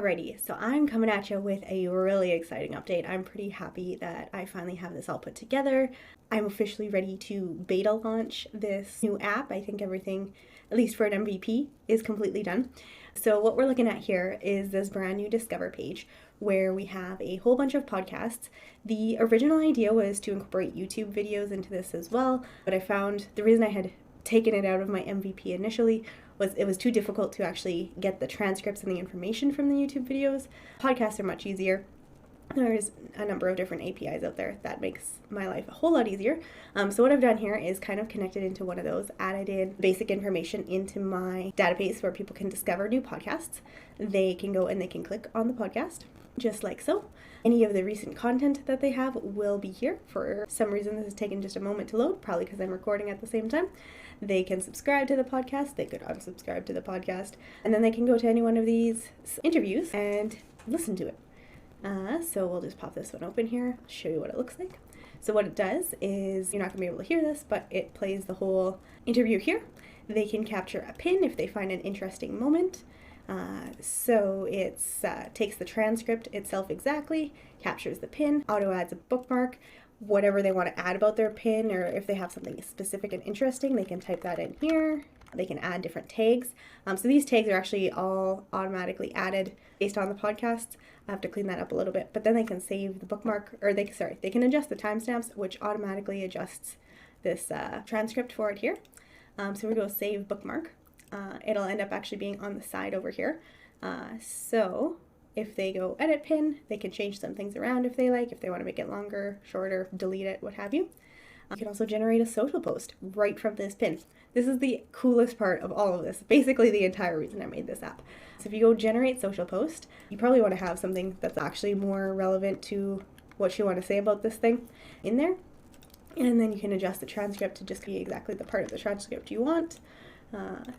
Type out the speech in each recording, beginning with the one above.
Alrighty, so I'm coming at you with a really exciting update. I'm pretty happy that I finally have this all put together. I'm officially ready to beta launch this new app. I think everything, at least for an MVP, is completely done. So what we're looking at here is this brand new Discover page where we have a whole bunch of podcasts. The original idea was to incorporate YouTube videos into this as well, but I found the reason I had taken it out of my MVP initially was it was too difficult to actually get the transcripts and the information from the YouTube videos. Podcasts are much easier. There's a number of different APIs out there that makes my life a whole lot easier. So what I've done here is kind of connected into one of those, added in basic information into my database where people can discover new podcasts. They can go and they can click on the podcast, just like so. Any of the recent content that they have will be here. For some reason, this has taken just a moment to load, probably because I'm recording at the same time. They can subscribe to the podcast, they could unsubscribe to the podcast, and then they can go to any one of these interviews and listen to it. So we'll just pop this one open here, I'll show you what it looks like. So what it does is, you're not going to be able to hear this, but it plays the whole interview here. They can capture a pin if they find an interesting moment. So it takes the transcript itself exactly, captures the pin, auto adds a bookmark, whatever they want to add about their pin, or if they have something specific and interesting, they can type that in here. They can add different tags. So these tags are actually all automatically added based on the podcasts. I have to clean that up a little bit, but then they can save the bookmark, or they can adjust the timestamps, which automatically adjusts this transcript for it here. So we go save bookmark. It'll end up actually being on the side over here. So if they go edit pin, they can change some things around if they like, if they want to make it longer, shorter, delete it, what have you. You can also generate a social post right from this pin. This is the coolest part of all of this, basically the entire reason I made this app. So if you go generate social post, you probably want to have something that's actually more relevant to what you want to say about this thing in there. And then you can adjust the transcript to just be exactly the part of the transcript you want.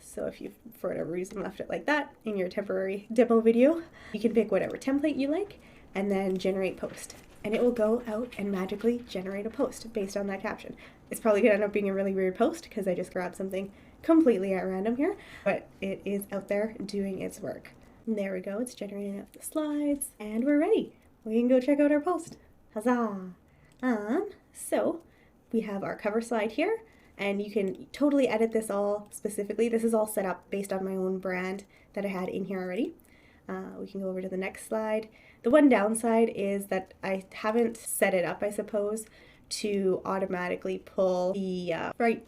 So if you, for whatever reason, left it like that in your temporary demo video, you can pick whatever template you like and then generate post. And it will go out and magically generate a post based on that caption. It's probably going to end up being a really weird post because I just grabbed something completely at random here, but it is out there doing its work. And there we go, it's generating up the slides, and we're ready. We can go check out our post. Huzzah! So we have our cover slide here. And you can totally edit this all specifically. This is all set up based on my own brand that I had in here already. We can go over to the next slide. The one downside is that I haven't set it up, I suppose, to automatically pull the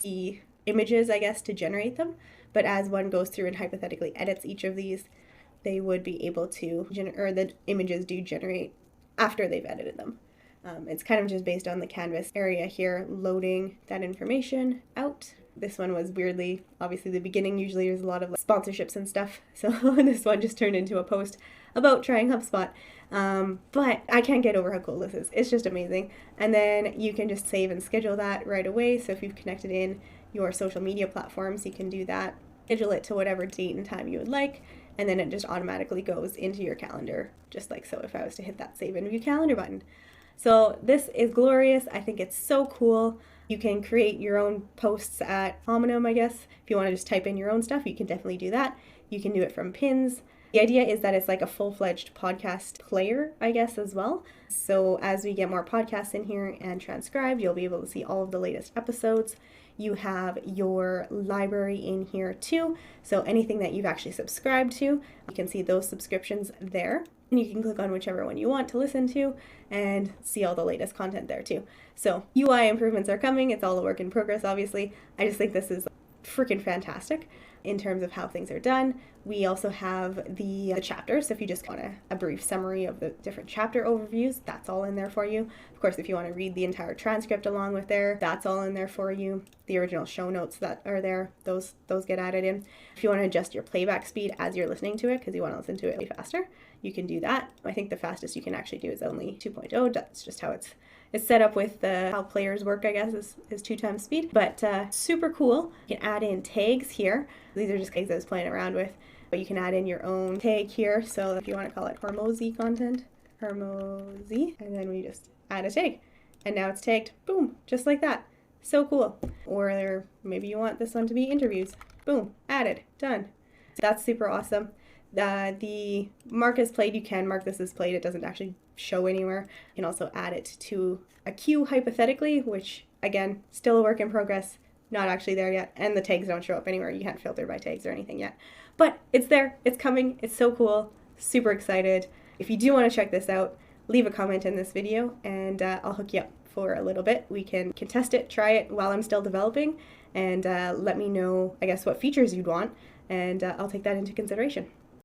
the images, I guess, to generate them. But as one goes through and hypothetically edits each of these, they would be able to, or the images do generate after they've edited them. It's kind of just based on the canvas area here, loading that information out. This one was weirdly, obviously the beginning, usually there's a lot of sponsorships and stuff. So this one just turned into a post about trying HubSpot. But I can't get over how cool this is. It's just amazing. And then you can just save and schedule that right away. So if you've connected in your social media platforms, you can do that. Schedule it to whatever date and time you would like. And then it just automatically goes into your calendar, just like so if I was to hit that save and view calendar button. So this is glorious. I think it's so cool. You can create your own posts at Hominem, I guess. If you want to just type in your own stuff, you can definitely do that. You can do it from pins. The idea is that it's like a full-fledged podcast player, I guess, as well. So as we get more podcasts in here and transcribed, you'll be able to see all of the latest episodes. You have your library in here too. So anything that you've actually subscribed to, you can see those subscriptions there. And you can click on whichever one you want to listen to and see all the latest content there too. So UI improvements are coming. It's all a work in progress, obviously. I just think this is freaking fantastic in terms of how things are done. We also have the chapters. So if you just want a brief summary of the different chapter overviews, that's all in there for you. Of course, if you want to read the entire transcript along with there, that's all in there for you. The original show notes that are there, those get added in. If you want to adjust your playback speed as you're listening to it, because you want to listen to it way faster, you can do that. I think the fastest you can actually do is only 2.0. That's just how it's set up with how players work, I guess, is 2 times speed. But super cool. You can add in tags here. These are just tags I was playing around with. But you can add in your own tag here. So if you want to call it Hormozy content, Hormozy, and then we just add a tag. And now it's tagged, boom, just like that. So cool. Or maybe you want this one to be interviews. Boom, added, done. That's super awesome. The mark as played, you can mark this as played. It doesn't actually show anywhere. You can also add it to a queue hypothetically, which again, still a work in progress, not actually there yet. And the tags don't show up anywhere. You can't filter by tags or anything yet. But it's there, it's coming, it's so cool, super excited. If you do want to check this out, leave a comment in this video and I'll hook you up for a little bit. We can test it, try it while I'm still developing, and let me know, I guess, what features you'd want, and I'll take that into consideration.